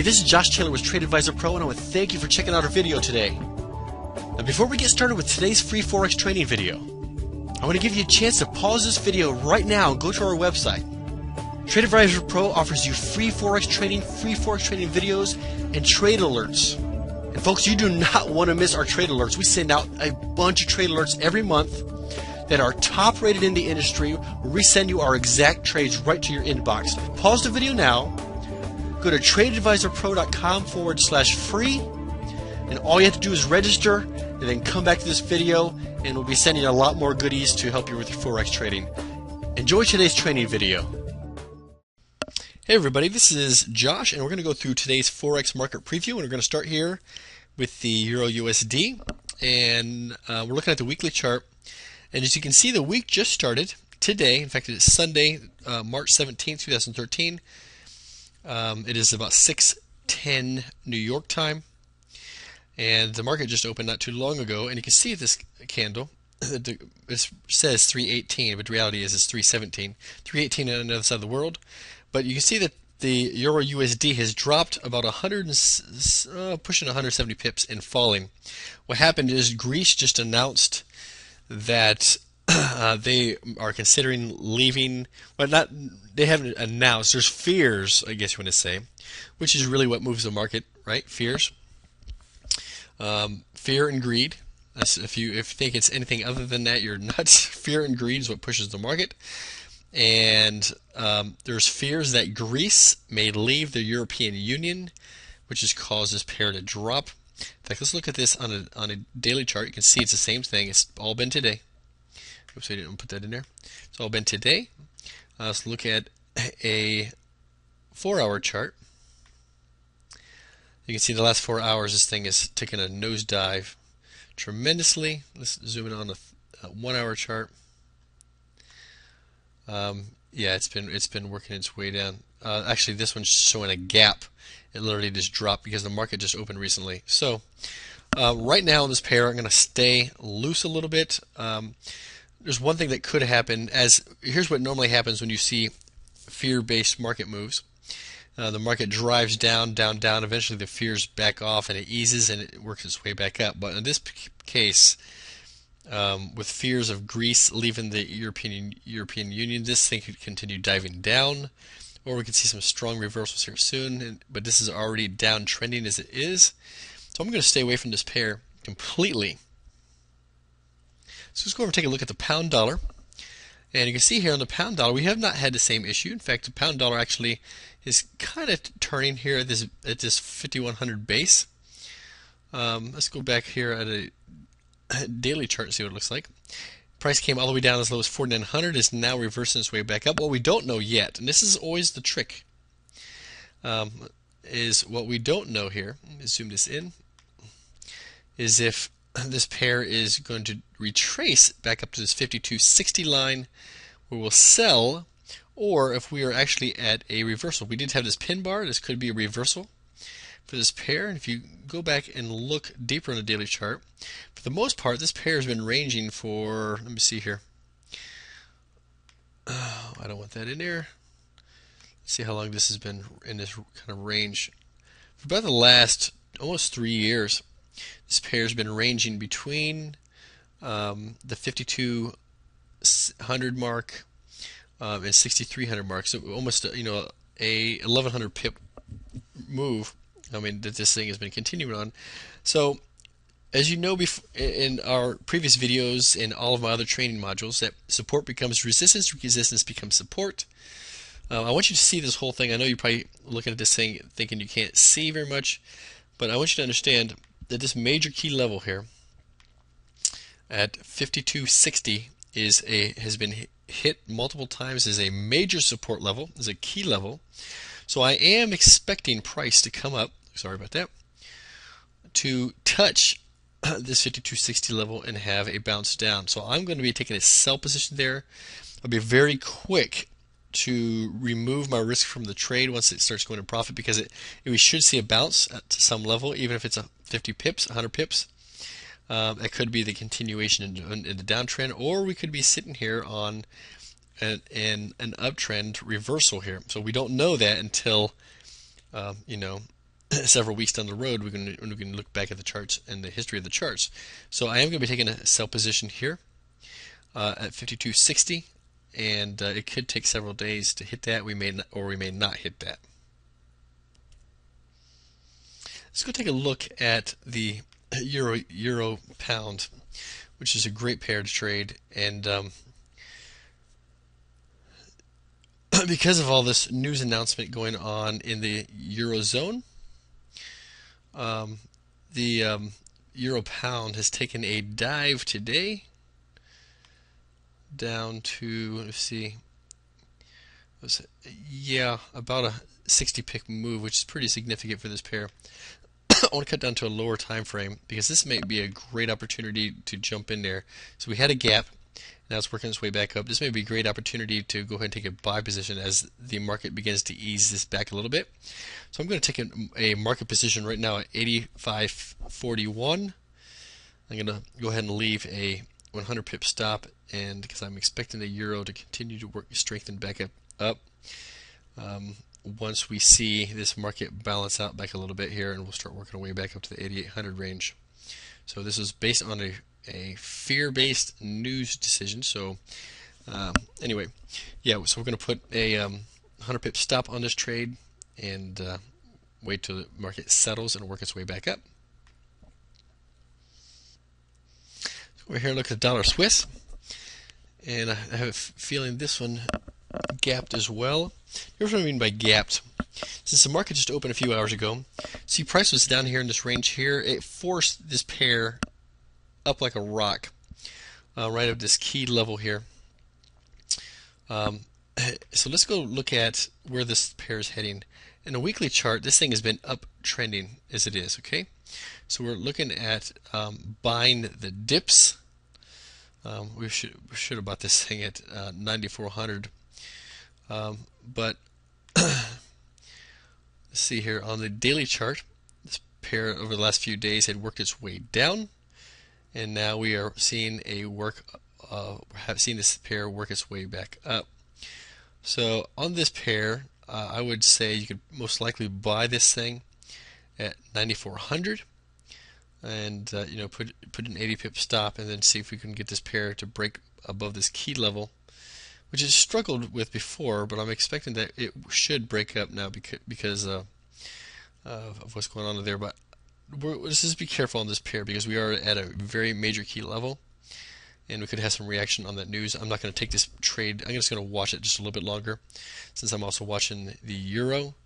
Hey, this is Josh Taylor with Trade Advisor Pro, and I want to thank you for checking out our video today. Now, before we get started with today's free Forex training video, I want to give you a chance to pause this video right now and go to our website. Trade Advisor Pro offers you free Forex training videos, and trade alerts. And folks, you do not want to miss our trade alerts. We send out a bunch of trade alerts every month that are top rated in the industry. We send you our exact trades right to your inbox. Pause the video now. Go to tradeadvisorpro.com/free, and all you have to do is register and then come back to this video, and we'll be sending you a lot more goodies to help you with your Forex trading. Enjoy today's training video. Hey everybody, this is Josh, and we're going to go through today's Forex market preview, and we're going to start here with the Euro USD, and we're looking at the weekly chart. And as you can see, the week just started today. In fact, it's Sunday, March 17th, 2013. It is about 6:10 New York time, and the market just opened not too long ago. And you can see this candle. It says 318, but the reality is it's 317. 318 on the other side of the world. But you can see that the Euro USD has dropped about pushing 170 pips and falling. What happened is Greece just announced that they are considering leaving. Well, they haven't announced. There's fears, I guess you want to say, which is really what moves the market, right? Fears, fear and greed. If you think it's anything other than that, you're nuts. Fear and greed is what pushes the market, and there's fears that Greece may leave the European Union, which has caused this pair to drop. In fact, let's look at this on a daily chart. You can see it's the same thing. It's all been today. Oops, I didn't put that in there. It's all been today. Let's look at a 4-hour chart. You can see the last 4 hours, this thing is taking a nosedive tremendously. Let's zoom in on the 1-hour chart. Yeah, it's been working its way down. Actually, this one's showing a gap. It literally just dropped because the market just opened recently. So right now in this pair, I'm going to stay loose a little bit. There's one thing that could happen. Here's what normally happens when you see fear-based market moves. The market drives down, down, down. Eventually the fears back off and it eases and it works its way back up. But in this case, with fears of Greece leaving the European Union, this thing could continue diving down, or we could see some strong reversals here soon. But this is already down trending as it is. So I'm going to stay away from this pair completely. So let's go over and take a look at the pound dollar. And you can see here on the pound dollar, we have not had the same issue. In fact, the pound dollar actually is kind of turning here at this 5100 base. Let's go back here at a daily chart and see what it looks like. Price came all the way down as low as 4900, is now reversing its way back up. What we don't know yet, and this is always the trick, is what we don't know here. Let me zoom this in. Is if this pair is going to retrace back up to this 5260 line where we'll sell, or if we are actually at a reversal. We did have this pin bar. This could be a reversal for this pair. And if you go back and look deeper on the daily chart, for the most part, this pair has been ranging for, let me see here. Oh, I don't want that in there. Let's see how long this has been in this kind of range. For about the last almost 3 years, this pair has been ranging between the 5200 mark and 6300 mark. So almost a 1100 pip move. I mean, that this thing has been continuing on. So as you know, in our previous videos and all of my other training modules, that support becomes resistance, resistance becomes support. I want you to see this whole thing. I know you're probably looking at this thing thinking you can't see very much, but I want you to understand that this major key level here at 5260 has been hit multiple times as a major support level, as a key level. So I am expecting price to come up, sorry about that, to touch this 5260 level and have a bounce down. So I'm going to be taking a sell position there. I'll be very quick to remove my risk from the trade once it starts going to profit, because we should see a bounce to some level, even if it's a 50 pips, 100 pips. That could be the continuation in the downtrend, or we could be sitting here on an uptrend reversal here. So we don't know that until several weeks down the road, we can look back at the charts and the history of the charts. So I am going to be taking a sell position here at 52.60, and it could take several days to hit that. We may not, or we may not hit that. Let's go take a look at the euro pound, which is a great pair to trade, and because of all this news announcement going on in the eurozone, the euro pound has taken a dive today down to, let's see, about a 60 pick move, which is pretty significant for this pair. I want to cut down to a lower time frame because this may be a great opportunity to jump in there. So we had a gap. Now it's working its way back up. This may be a great opportunity to go ahead and take a buy position as the market begins to ease this back a little bit. So I'm going to take a market position right now at 85.41. I'm going to go ahead and leave a 100 pip stop, and because I'm expecting the euro to continue to strengthen back up. Once we see this market balance out back a little bit here, and we'll start working our way back up to the 8800 range. So this is based on a fear-based news decision. So anyway, yeah, so we're going to put a 100 pip stop on this trade and wait till the market settles and work its way back up. So over here, look at the dollar Swiss, and I have a feeling this one gapped as well. Here's what I mean by gapped. Since the market just opened a few hours ago, see price was down here in this range here. It forced this pair up like a rock, right at this key level here. So let's go look at where this pair is heading. In a weekly chart, this thing has been uptrending as it is. Okay, so we're looking at buying the dips. We should have bought this thing at 9,400. But let's see here on the daily chart, this pair over the last few days had worked its way down, and now we are seeing have seen this pair work its way back up. So on this pair, I would say you could most likely buy this thing at 9,400, and put an 80 pip stop, and then see if we can get this pair to break above this key level, which it's struggled with before, but I'm expecting that it should break up now because of what's going on there. But let's just be careful on this pair because we are at a very major key level, and we could have some reaction on that news. I'm not going to take this trade. I'm just going to watch it just a little bit longer, since I'm also watching the euro.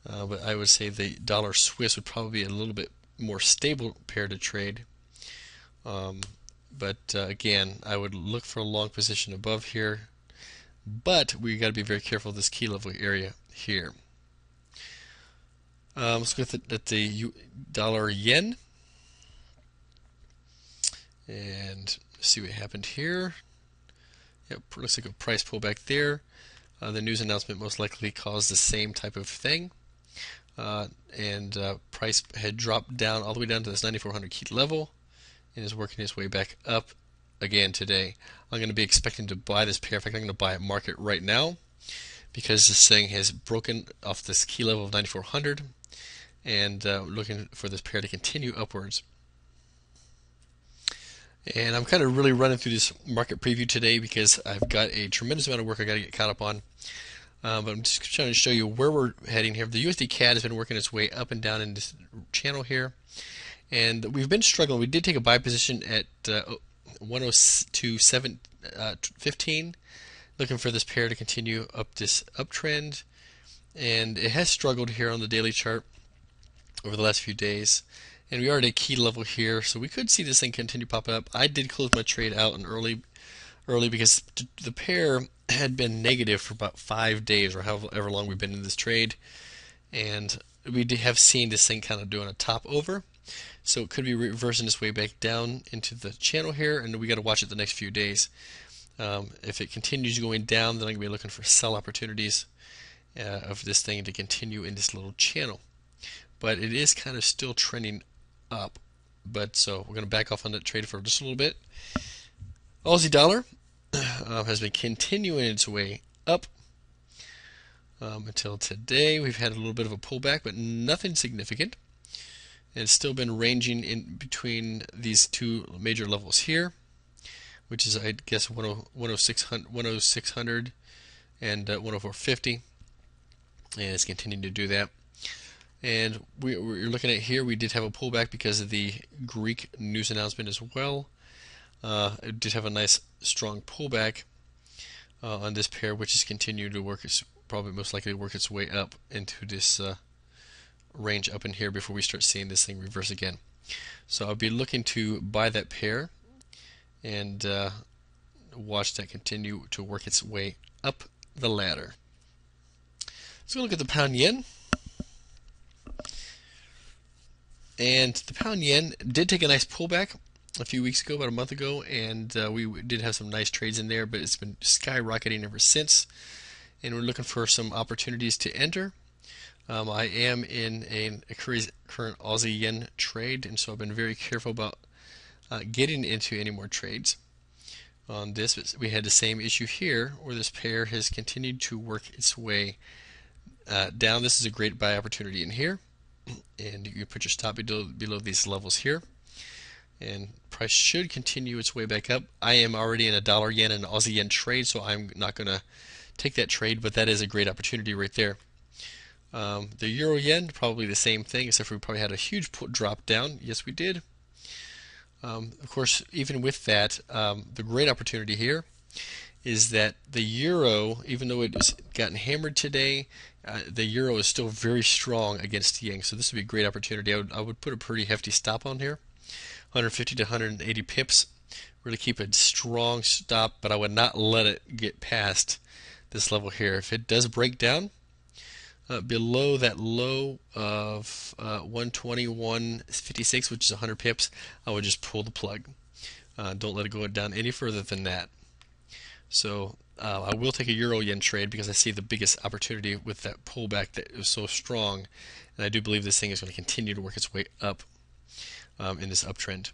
But I would say the dollar Swiss would probably be a little bit more stable pair to trade. But again, I would look for a long position above here. But we got to be very careful of this key level area here. Let's look at the dollar yen and see what happened here. Yep, looks like a price pullback there. The news announcement most likely caused the same type of thing, and price had dropped down all the way down to this 9,400 key level and is working its way back up again today. I'm going to be expecting to buy this pair. In fact, I'm going to buy at market right now because this thing has broken off this key level of 9,400, and looking for this pair to continue upwards. And I'm kind of really running through this market preview today because I've got a tremendous amount of work I got to get caught up on. But I'm just trying to show you where we're heading here. The USD CAD has been working its way up and down in this channel here, and we've been struggling. We did take a buy position at 102.15, looking for this pair to continue up this uptrend, and it has struggled here on the daily chart over the last few days, and we are at a key level here, so we could see this thing continue popping up. I did close my trade out in early because the pair had been negative for about 5 days or however long we've been in this trade, and we have seen this thing kind of doing a top over. So it could be reversing its way back down into the channel here, and we got to watch it the next few days. If it continues going down, then I'm going to be looking for sell opportunities of this thing to continue in this little channel. But it is kind of still trending up. But so we're going to back off on that trade for just a little bit. Aussie dollar has been continuing its way up. until today. We've had a little bit of a pullback, but nothing significant. And it's still been ranging in between these two major levels here, which is, I guess, 10600 and 10450, and it's continuing to do that. And we're looking at here, we did have a pullback because of the Greek news announcement as well. It did have a nice strong pullback on this pair, which is continuing to work. It's probably most likely to work its way up into this range up in here before we start seeing this thing reverse again. So I'll be looking to buy that pair and watch that continue to work its way up the ladder. Let's go look at the pound yen. And the pound yen did take a nice pullback a few weeks ago, about a month ago, and we did have some nice trades in there, but it's been skyrocketing ever since. And we're looking for some opportunities to enter. I am in a current Aussie yen trade, and so I've been very careful about getting into any more trades on this. But we had the same issue here, where this pair has continued to work its way down. This is a great buy opportunity in here, and you put your stop below these levels here, and price should continue its way back up. I am already in a dollar yen and Aussie yen trade, so I'm not going to take that trade, but that is a great opportunity right there. The euro yen, probably the same thing, except for we probably had a huge drop down. Yes, we did. Of course, even with that, the great opportunity here is that the euro, even though it has gotten hammered today, the euro is still very strong against the yen. So this would be a great opportunity. I would put a pretty hefty stop on here, 150 to 180 pips. Really keep a strong stop, but I would not let it get past this level here. If it does break down below that low of 121.56, which is 100 pips, I would just pull the plug. Don't let it go down any further than that. So I will take a euro yen trade because I see the biggest opportunity with that pullback that is so strong, and I do believe this thing is going to continue to work its way up in this uptrend.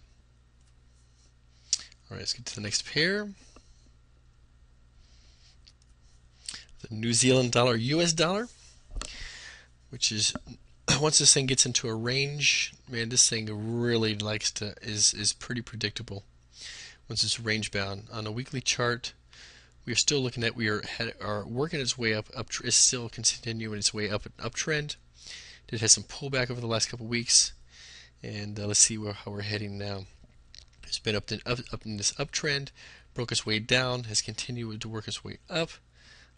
All right, let's get to the next pair. The New Zealand dollar, US dollar, which is, once this thing gets into a range, man, this thing really likes to, is pretty predictable once it's range bound. On a weekly chart, we are still looking at, we are working its way up, it's still continuing its way up an uptrend. It has some pullback over the last couple weeks, and let's see how we're heading now. It's been up in this uptrend, broke its way down, has continued to work its way up.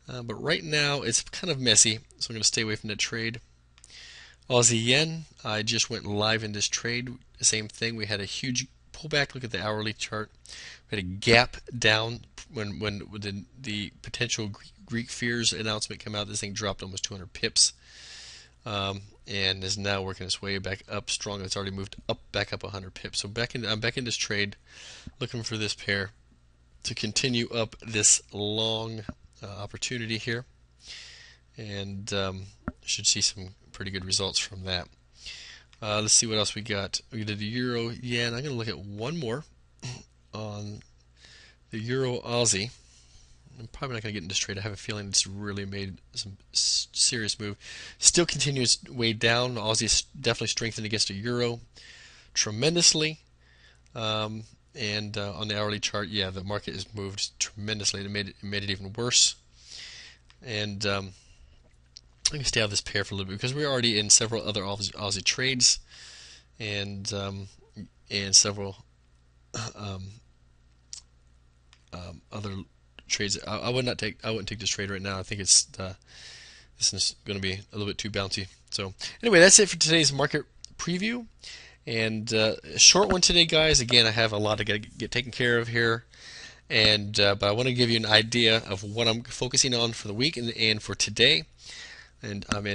But right now it's kind of messy, so I'm going to stay away from that trade. Aussie yen, I just went live in this trade. The same thing, we had a huge pullback. Look at the hourly chart. We had a gap down when the potential Greek fears announcement came out. This thing dropped almost 200 pips, and is now working its way back up strong. It's already moved up back up 100 pips. So I'm back in this trade, looking for this pair to continue up this long opportunity here, and should see some pretty good results from that. Let's see what else we got. We did the euro yen. I'm going to look at one more on the euro Aussie. I'm probably not going to get in this trade. I have a feeling it's really made some serious move. Still continues way down. Aussie is definitely strengthened against the euro tremendously. And on the hourly chart, yeah, the market has moved tremendously. It made it even worse. And I'm going to stay out of this pair for a little bit because we're already in several other Aussie trades and several other trades. I wouldn't take this trade right now. I think it's this is going to be a little bit too bouncy. So anyway, that's it for today's market preview. And a short one today, guys. Again, I have a lot to get taken care of here, and but I want to give you an idea of what I'm focusing on for the week and for today. And I'm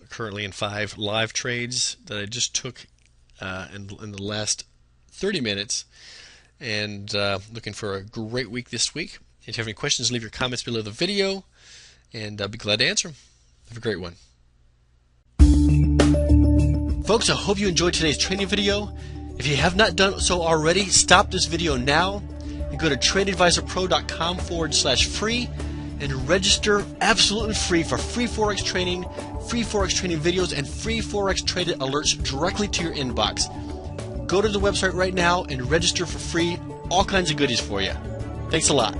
currently in 5 live trades that I just took in the last 30 minutes, and looking for a great week this week. If you have any questions, leave your comments below the video, and I'll be glad to answer them. Have a great one. Folks, I hope you enjoyed today's training video. If you have not done so already, stop this video now and go to tradeadvisorpro.com/free and register absolutely free for free Forex training videos, and free Forex traded alerts directly to your inbox. Go to the website right now and register for free. All kinds of goodies for you. Thanks a lot.